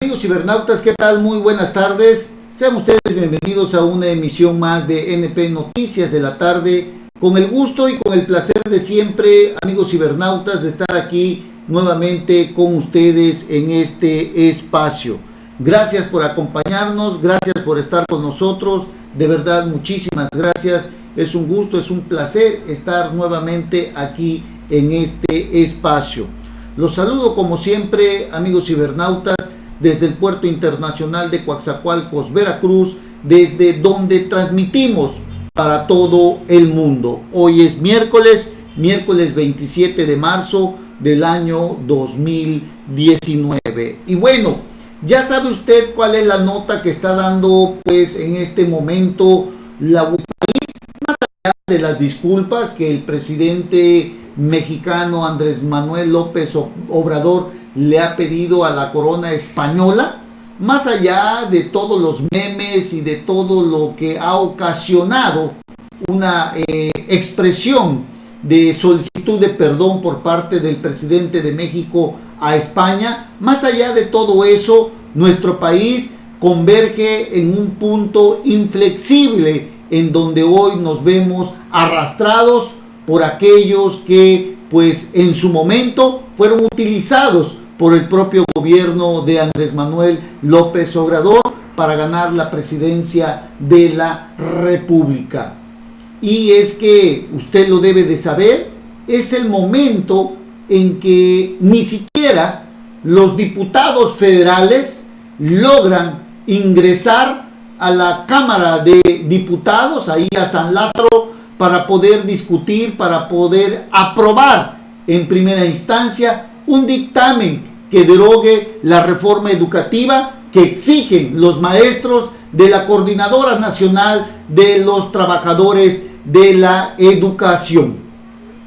Amigos cibernautas, ¿qué tal? Muy buenas tardes. Sean ustedes bienvenidos a una emisión más de NP Noticias de la tarde. Con el gusto y con el placer de siempre, amigos cibernautas, de estar aquí nuevamente con ustedes en este espacio. Gracias por acompañarnos, gracias por estar con nosotros. De verdad, muchísimas gracias. Es un gusto, es un placer estar nuevamente aquí en este espacio. Los saludo como siempre, amigos cibernautas, desde el Puerto Internacional de Coatzacoalcos, Veracruz, desde donde transmitimos para todo el mundo. Hoy es miércoles 27 de marzo del año 2019. Y bueno, ya sabe usted cuál es la nota que está dando pues en este momento la país, más allá de las disculpas que el presidente mexicano Andrés Manuel López Obrador le ha pedido a la corona española, más allá de todos los memes y de todo lo que ha ocasionado una expresión de solicitud de perdón por parte del presidente de México a España, más allá de todo eso, nuestro país converge en un punto inflexible en donde hoy nos vemos arrastrados por aquellos que pues en su momento fueron utilizados por el propio gobierno de Andrés Manuel López Obrador para ganar la presidencia de la República. Y es que usted lo debe de saber, es el momento en que ni siquiera los diputados federales logran ingresar a la Cámara de Diputados, ahí a San Lázaro, para poder discutir, para poder aprobar en primera instancia un dictamen que derogue la reforma educativa que exigen los maestros de la Coordinadora Nacional de los Trabajadores de la Educación.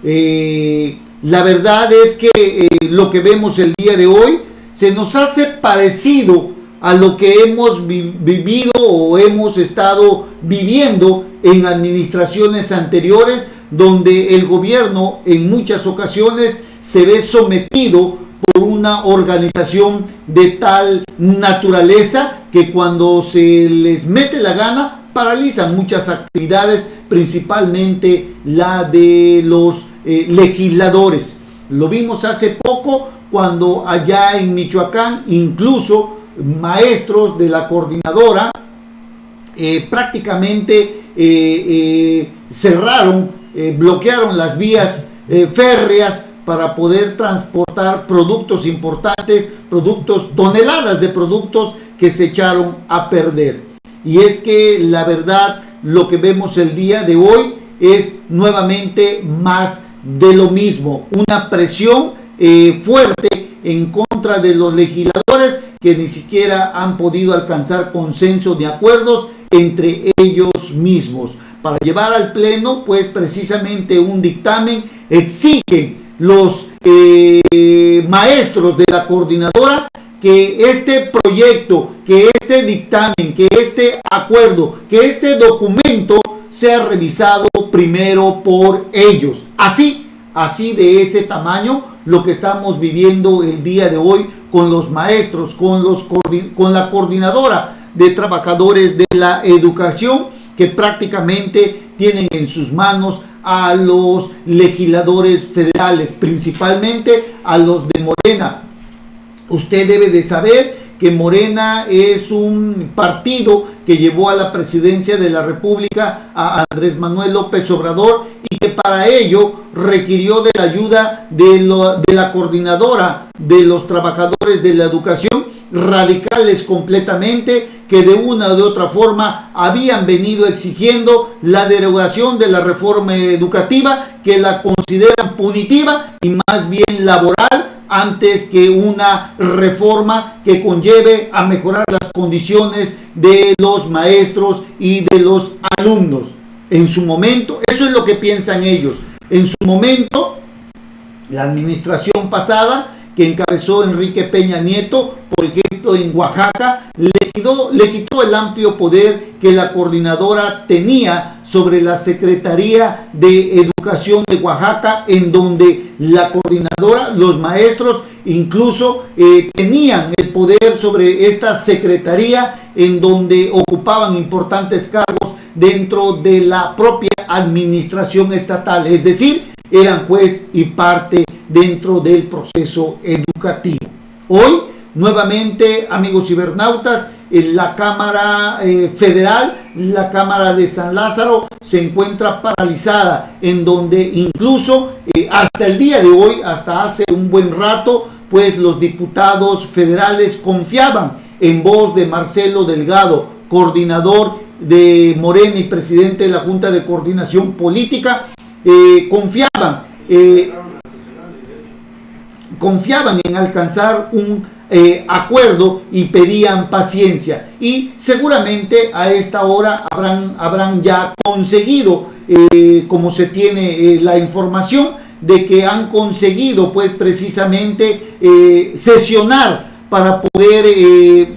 La verdad es que lo que vemos el día de hoy se nos hace parecido a lo que hemos vivido o hemos estado viviendo en administraciones anteriores, donde el gobierno en muchas ocasiones se ve sometido por una organización de tal naturaleza que cuando se les mete la gana paralizan muchas actividades, principalmente la de los legisladores. Lo vimos hace poco cuando allá en Michoacán incluso maestros de la coordinadora prácticamente cerraron, bloquearon las vías férreas para poder transportar productos importantes, toneladas de productos que se echaron a perder. Y es que la verdad, lo que vemos el día de hoy es nuevamente más de lo mismo, una presión fuerte en contra de los legisladores que ni siquiera han podido alcanzar consenso de acuerdos entre ellos mismos. Para llevar al pleno, pues precisamente un dictamen, exigen los maestros de la coordinadora que este proyecto, que este dictamen, que este acuerdo, que este documento sea revisado primero por ellos. Así de ese tamaño lo que estamos viviendo el día de hoy con los maestros, con la coordinadora de trabajadores de la educación, que prácticamente tienen en sus manos a los legisladores federales, principalmente a los de Morena. Usted debe de saber que Morena es un partido que llevó a la presidencia de la República a Andrés Manuel López Obrador y que para ello requirió de la ayuda de la coordinadora de los trabajadores de la educación, radicales completamente, que de una u de otra forma habían venido exigiendo la derogación de la reforma educativa, que la consideran punitiva y más bien laboral, antes que una reforma que conlleve a mejorar las condiciones de los maestros y de los alumnos. En su momento, eso es lo que piensan ellos. En su momento, la administración pasada, que encabezó Enrique Peña Nieto, por ejemplo en Oaxaca, le quitó el amplio poder que la coordinadora tenía sobre la Secretaría de Educación de Oaxaca, en donde la coordinadora, los maestros incluso tenían el poder sobre esta secretaría, en donde ocupaban importantes cargos dentro de la propia administración estatal, es decir, eran juez y parte dentro del proceso educativo. Hoy, nuevamente, amigos cibernautas, en la Cámara Federal, la Cámara de San Lázaro, se encuentra paralizada, en donde incluso hasta el día de hoy, hasta hace un buen rato, pues los diputados federales confiaban en voz de Marcelo Delgado, coordinador de Morena y presidente de la Junta de Coordinación Política, confiaban en alcanzar un acuerdo y pedían paciencia, y seguramente a esta hora habrán ya conseguido, como se tiene la información de que han conseguido pues precisamente sesionar para poder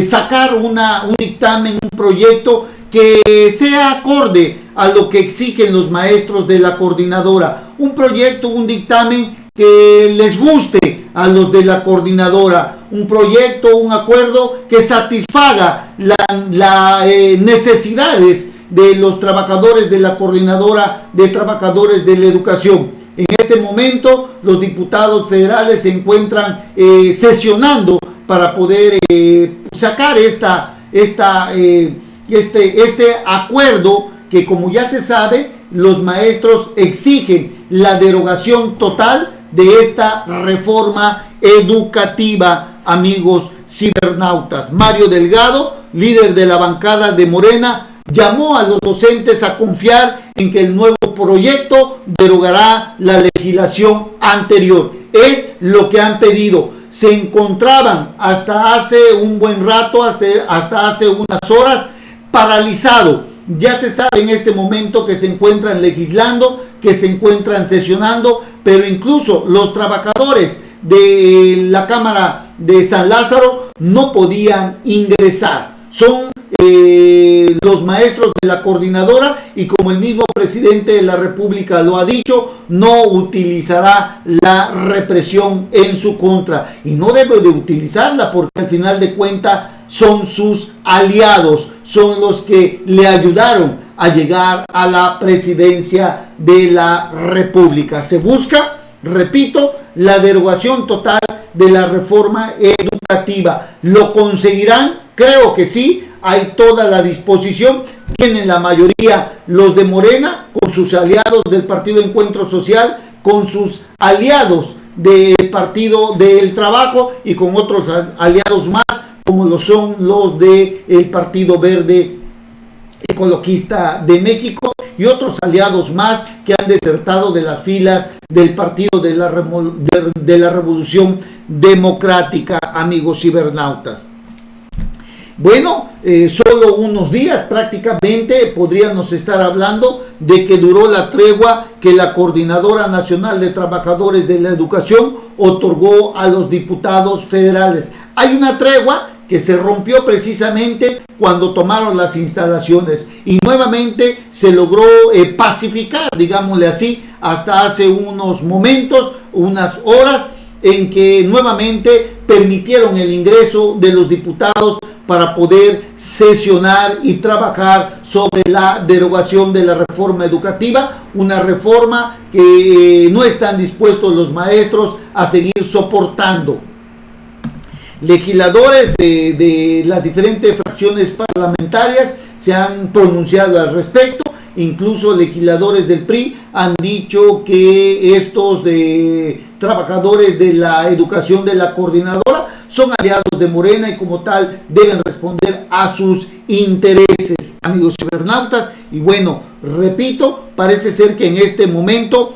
sacar un dictamen, un proyecto que sea acorde a lo que exigen los maestros de la coordinadora, un proyecto, un dictamen que les guste a los de la coordinadora, un proyecto, un acuerdo que satisfaga las necesidades de los trabajadores de la coordinadora de trabajadores de la educación. En este momento los diputados federales se encuentran sesionando para poder sacar este acuerdo que, como ya se sabe, los maestros exigen la derogación total de esta reforma educativa, amigos cibernautas. Mario Delgado, líder de la bancada de Morena, llamó a los docentes a confiar en que el nuevo proyecto derogará la legislación anterior. Es lo que han pedido. Se encontraban hasta hace un buen rato, hasta hace unas horas, paralizado. Ya se sabe en este momento que se encuentran legislando, que se encuentran sesionando, pero incluso los trabajadores de la Cámara de San Lázaro no podían ingresar. Son los maestros de la coordinadora, y como el mismo presidente de la República lo ha dicho, no utilizará la represión en su contra, y no debe de utilizarla porque al final de cuentas son sus aliados, son los que le ayudaron a llegar a la presidencia de la República. Se busca, repito, la derogación total de la reforma educativa. ¿Lo conseguirán? Creo que sí. Hay toda la disposición, tienen la mayoría los de Morena, con sus aliados del Partido Encuentro Social, con sus aliados del Partido del Trabajo y con otros aliados más, como lo son los del Partido Verde Ecologista de México y otros aliados más que han desertado de las filas del Partido de la Revolución Democrática, amigos cibernautas. Bueno, solo unos días prácticamente podríamos estar hablando de que duró la tregua que la Coordinadora Nacional de Trabajadores de la Educación otorgó a los diputados federales. Hay una tregua que se rompió precisamente cuando tomaron las instalaciones y nuevamente se logró pacificar, digámosle así, hasta hace unos momentos, unas horas, en que nuevamente permitieron el ingreso de los diputados para poder sesionar y trabajar sobre la derogación de la reforma educativa, una reforma que no están dispuestos los maestros a seguir soportando. Legisladores de las diferentes fracciones parlamentarias se han pronunciado al respecto. Incluso legisladores del PRI han dicho que estos trabajadores de la educación de la coordinadora son aliados de Morena y como tal deben responder a sus intereses, amigos cibernautas. Y bueno, repito, parece ser que en este momento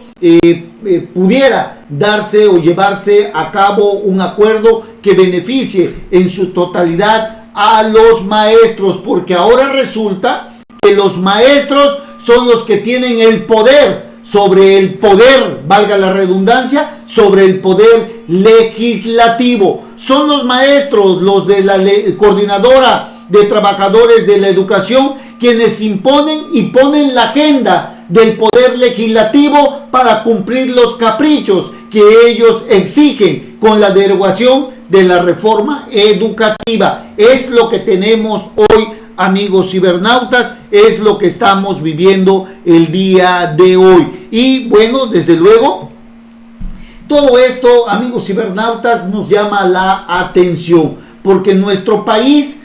pudiera darse o llevarse a cabo un acuerdo que beneficie en su totalidad a los maestros, porque ahora resulta que los maestros son los que tienen el poder sobre el poder, valga la redundancia, sobre el poder legislativo. Son los maestros, los de la Coordinadora de Trabajadores de la Educación, quienes imponen y ponen la agenda del poder legislativo para cumplir los caprichos que ellos exigen con la derogación de la reforma educativa. Es lo que tenemos hoy, amigos cibernautas, es lo que estamos viviendo el día de hoy. Y bueno, desde luego, todo esto, amigos cibernautas, nos llama la atención, porque nuestro país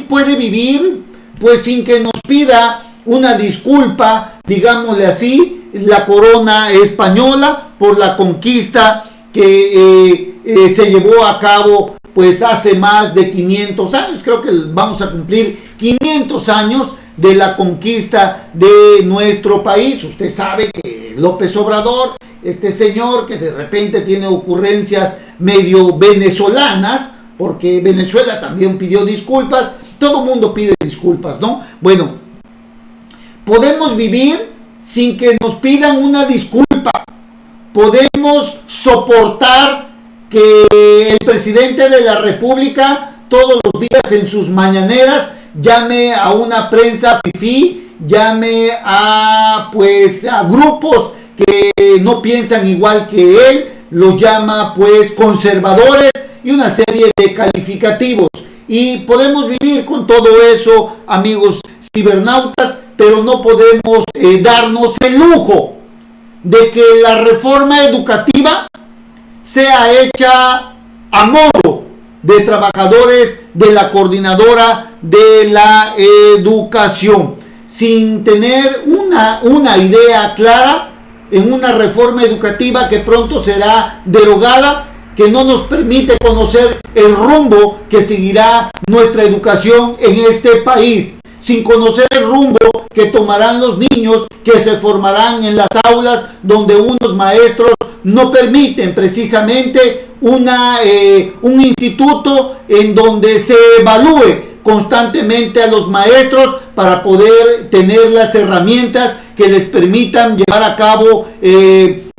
puede vivir pues sin que nos pida una disculpa, digámosle así, la corona española por la conquista que se llevó a cabo pues hace más de 500 años. Creo que vamos a cumplir 500 años de la conquista de nuestro país. Usted sabe que López Obrador, este señor que de repente tiene ocurrencias medio venezolanas, porque Venezuela también pidió disculpas, todo mundo pide disculpas, ¿no? Bueno, podemos vivir sin que nos pidan una disculpa, podemos soportar que el presidente de la República todos los días en sus mañaneras llame a una prensa fifí, llame a grupos que no piensan igual que él, los llama pues conservadores y una serie de calificativos. Y podemos vivir con todo eso, amigos cibernautas, pero no podemos darnos el lujo de que la reforma educativa sea hecha a modo de trabajadores de la coordinadora de la educación, sin tener una idea clara en una reforma educativa que pronto será derogada, que no nos permite conocer el rumbo que seguirá nuestra educación en este país, sin conocer el rumbo que tomarán los niños que se formarán en las aulas donde unos maestros no permiten precisamente un instituto en donde se evalúe constantemente a los maestros para poder tener las herramientas que les permitan llevar a cabo,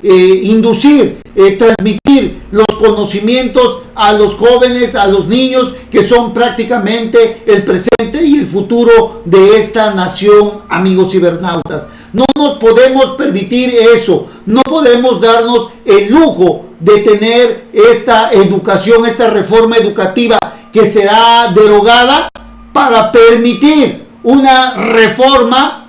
inducir, transmitir los conocimientos a los jóvenes, a los niños que son prácticamente el presente y el futuro de esta nación, amigos cibernautas. No nos podemos permitir eso, no podemos darnos el lujo de tener esta educación, esta reforma educativa que será derogada para permitir una reforma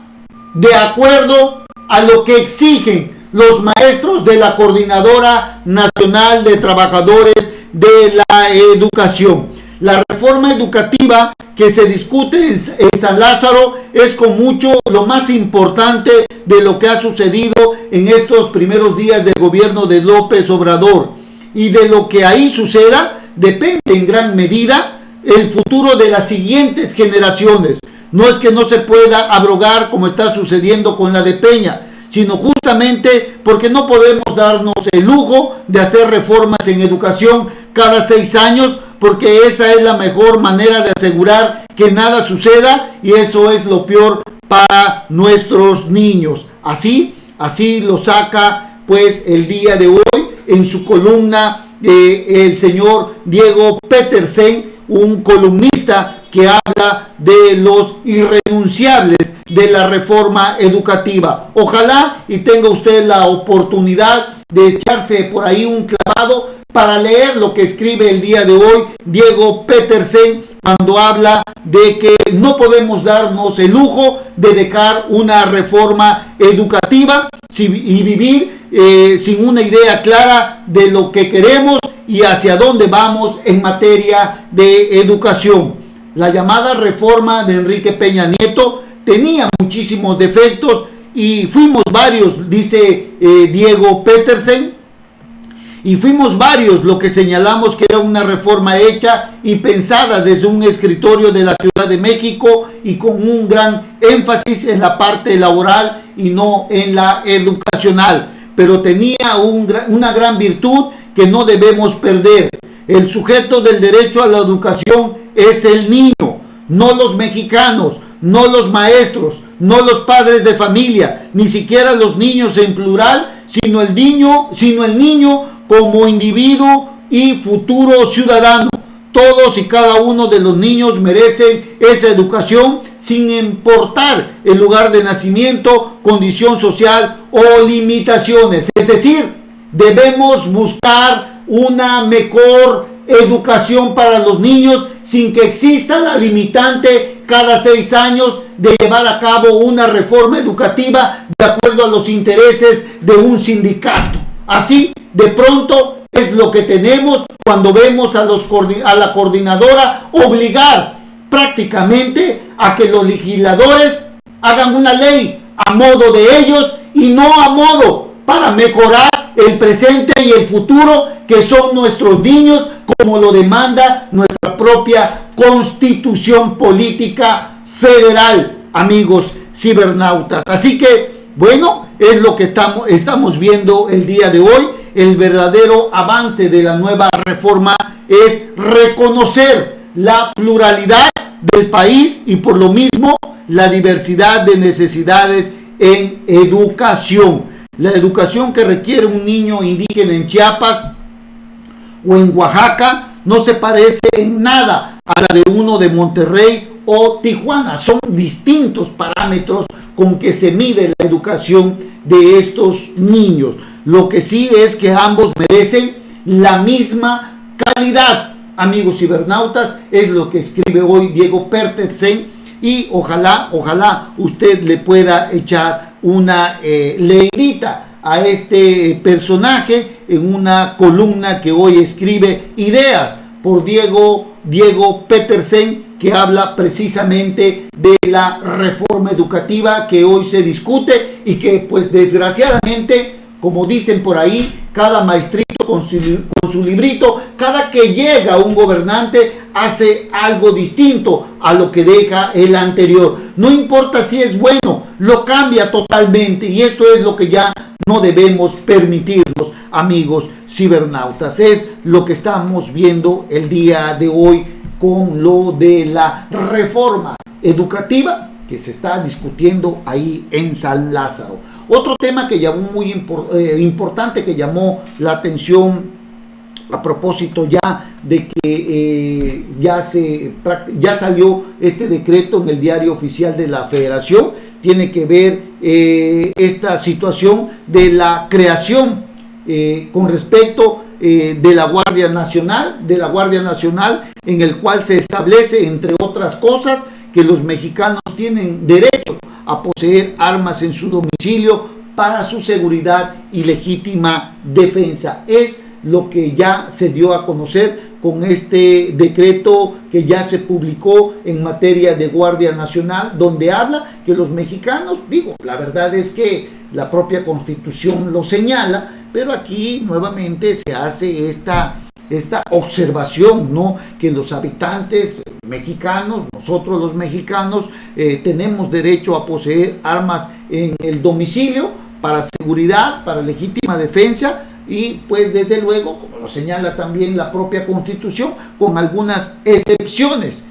de acuerdo a lo que exigen los maestros de la Coordinadora Nacional de Trabajadores de la Educación. La reforma educativa que se discute en San Lázaro es con mucho lo más importante de lo que ha sucedido en estos primeros días del gobierno de López Obrador. Y de lo que ahí suceda depende en gran medida el futuro de las siguientes generaciones. No es que no se pueda abrogar como está sucediendo con la de Peña, sino justamente porque no podemos darnos el lujo de hacer reformas en educación cada 6 años, porque esa es la mejor manera de asegurar que nada suceda, y eso es lo peor para nuestros niños. Así lo saca pues el día de hoy en su columna el señor Diego Petersen, un columnista que habla de los irrenunciables de la reforma educativa. Ojalá y tenga usted la oportunidad de echarse por ahí un clavado para leer lo que escribe el día de hoy Diego Petersen, cuando habla de que no podemos darnos el lujo de dejar una reforma educativa y vivir sin una idea clara de lo que queremos y hacia dónde vamos en materia de educación. La llamada reforma de Enrique Peña Nieto tenía muchísimos defectos y fuimos varios, dice Diego Petersen, y fuimos varios lo que señalamos que era una reforma hecha y pensada desde un escritorio de la Ciudad de México y con un gran énfasis en la parte laboral y no en la educacional, pero tenía una gran virtud que no debemos perder. El sujeto del derecho a la educación es el niño, no los mexicanos, no los maestros, no los padres de familia, ni siquiera los niños en plural, sino el niño como individuo y futuro ciudadano. Todos y cada uno de los niños merecen esa educación sin importar el lugar de nacimiento, condición social o limitaciones. Es decir, debemos buscar una mejor educación para los niños sin que exista la limitante cada 6 años de llevar a cabo una reforma educativa de acuerdo a los intereses de un sindicato. Así, de pronto, es lo que tenemos cuando vemos a la coordinadora obligar prácticamente a que los legisladores hagan una ley a modo de ellos y no a modo para mejorar el presente y el futuro que son nuestros niños, como lo demanda nuestra propia Constitución Política Federal, amigos cibernautas. Así que, bueno, es lo que estamos viendo el día de hoy. El verdadero avance de la nueva reforma es reconocer la pluralidad del país y por lo mismo la diversidad de necesidades en educación. La educación que requiere un niño indígena en Chiapas o en Oaxaca no se parece en nada a la de uno de Monterrey o Tijuana. Son distintos parámetros con que se mide la educación de estos niños. Lo que sí es que ambos merecen la misma calidad. Amigos cibernautas, es lo que escribe hoy Diego Petersen y ojalá usted le pueda echar una leidita a este personaje en una columna que hoy escribe Ideas por Diego Petersen, que habla precisamente de la reforma educativa que hoy se discute y que pues desgraciadamente, como dicen por ahí, cada maestrito con su librito, cada que llega un gobernante hace algo distinto a lo que deja el anterior. No importa si es bueno, lo cambia totalmente y esto es lo que ya no debemos permitirnos, amigos cibernautas. Es lo que estamos viendo el día de hoy con lo de la reforma educativa que se está discutiendo ahí en San Lázaro. Otro tema que llamó muy importante, que llamó la atención a propósito ya de que ya salió este decreto en el Diario Oficial de la Federación, tiene que ver esta situación de la creación con respecto de la Guardia Nacional, en el cual se establece, entre otras cosas, que los mexicanos tienen derecho a poseer armas en su domicilio para su seguridad y legítima defensa. Es lo que ya se dio a conocer con este decreto que ya se publicó en materia de Guardia Nacional, donde habla que los mexicanos, la verdad es que la propia Constitución lo señala, pero aquí nuevamente se hace esta observación, ¿no? Que los habitantes mexicanos, nosotros los mexicanos, tenemos derecho a poseer armas en el domicilio para seguridad, para legítima defensa y pues desde luego, como lo señala también la propia Constitución, con algunas excepciones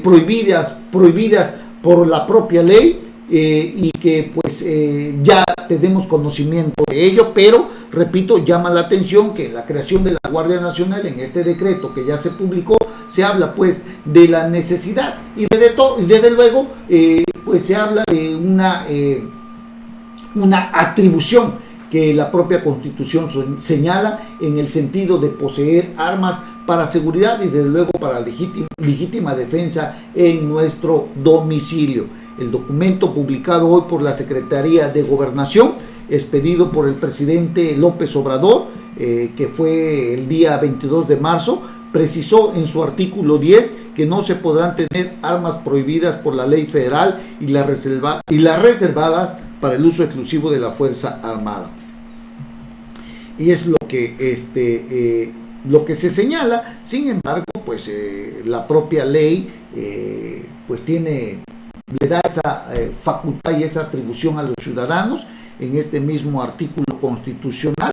prohibidas por la propia ley, y que pues ya tenemos conocimiento de ello, pero repito, llama la atención que la creación de la Guardia Nacional en este decreto que ya se publicó, se habla pues de la necesidad y desde luego pues se habla de una atribución que la propia Constitución señala en el sentido de poseer armas para seguridad y desde luego para legítima defensa en nuestro domicilio. El documento publicado hoy por la Secretaría de Gobernación, expedido por el presidente López Obrador, que fue el día 22 de marzo, precisó en su artículo 10 que no se podrán tener armas prohibidas por la ley federal y las reservadas para el uso exclusivo de la Fuerza Armada. Y es lo que se señala. Sin embargo, pues la propia ley pues le da esa facultad y esa atribución a los ciudadanos en este mismo artículo constitucional,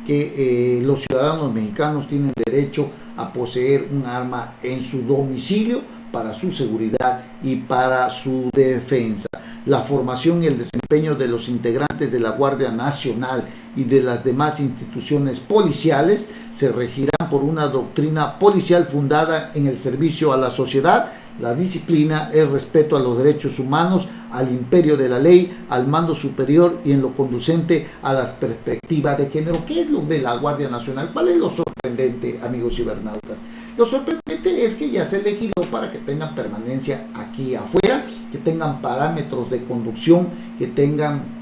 que los ciudadanos mexicanos tienen derecho a poseer un arma en su domicilio para su seguridad y para su defensa. La formación y el desempeño de los integrantes de la Guardia Nacional y de las demás instituciones policiales se regirán por una doctrina policial fundada en el servicio a la sociedad, la disciplina, el respeto a los derechos humanos, al imperio de la ley, al mando superior y en lo conducente a las perspectivas de género. ¿Qué es lo de la Guardia Nacional? ¿Cuál es lo sorprendente, amigos cibernautas? Lo sorprendente es que ya se legisló para que tengan permanencia aquí afuera, que tengan parámetros de conducción, que tengan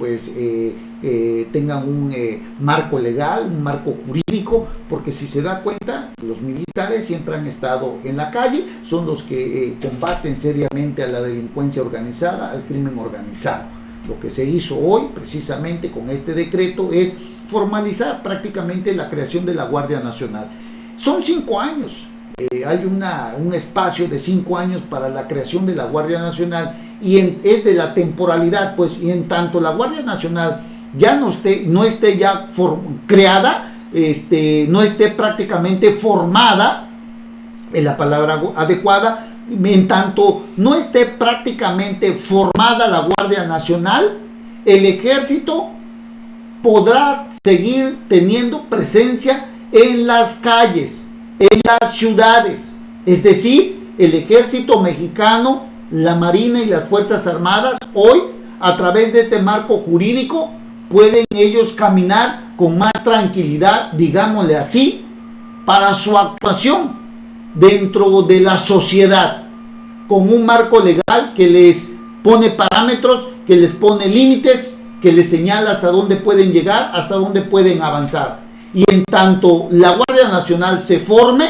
tengan un marco legal, un marco jurídico, porque si se da cuenta, los militares siempre han estado en la calle, son los que combaten seriamente a la delincuencia organizada, al crimen organizado. Lo que se hizo hoy, precisamente con este decreto, es formalizar prácticamente la creación de la Guardia Nacional. Son 5 años. Hay un espacio de 5 años para la creación de la Guardia Nacional y es de la temporalidad, pues, y en tanto la Guardia Nacional ya no esté ya creada, no esté prácticamente formada, es la palabra adecuada, en tanto no esté prácticamente formada la Guardia Nacional, el ejército podrá seguir teniendo presencia en las calles, en las ciudades. Es decir, el ejército mexicano, la Marina y las Fuerzas Armadas hoy, a través de este marco jurídico, pueden ellos caminar con más tranquilidad, digámosle así, para su actuación dentro de la sociedad, con un marco legal que les pone parámetros, que les pone límites, que les señala hasta dónde pueden llegar, hasta dónde pueden avanzar. Y en tanto la Guardia Nacional se forme,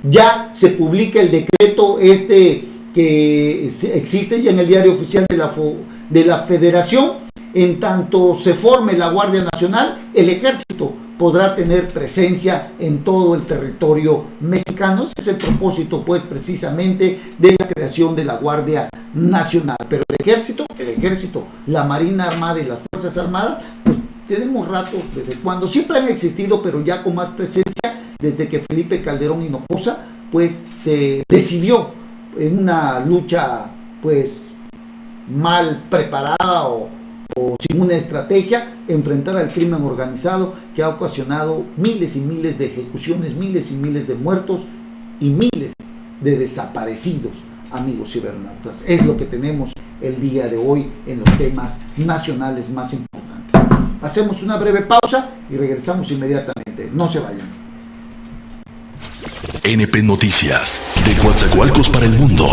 ya se publica el decreto que existe ya en el diario oficial de la Federación. En tanto se forme la Guardia Nacional, el ejército podrá tener presencia en todo el territorio mexicano. Ese es el propósito, pues, precisamente de la creación de la Guardia Nacional. Pero el ejército, la Marina Armada y las Fuerzas Armadas, pues tenemos rato desde cuando siempre han existido, pero ya con más presencia desde que Felipe Calderón Hinojosa, pues, se decidió en una lucha, pues, mal preparada o sin una estrategia, enfrentar al crimen organizado que ha ocasionado miles y miles de ejecuciones, miles y miles de muertos y miles de desaparecidos, amigos cibernautas. Es lo que tenemos el día de hoy en los temas nacionales más importantes. Hacemos una breve pausa y regresamos inmediatamente. No se vayan. NP Noticias, de Coatzacoalcos para el mundo.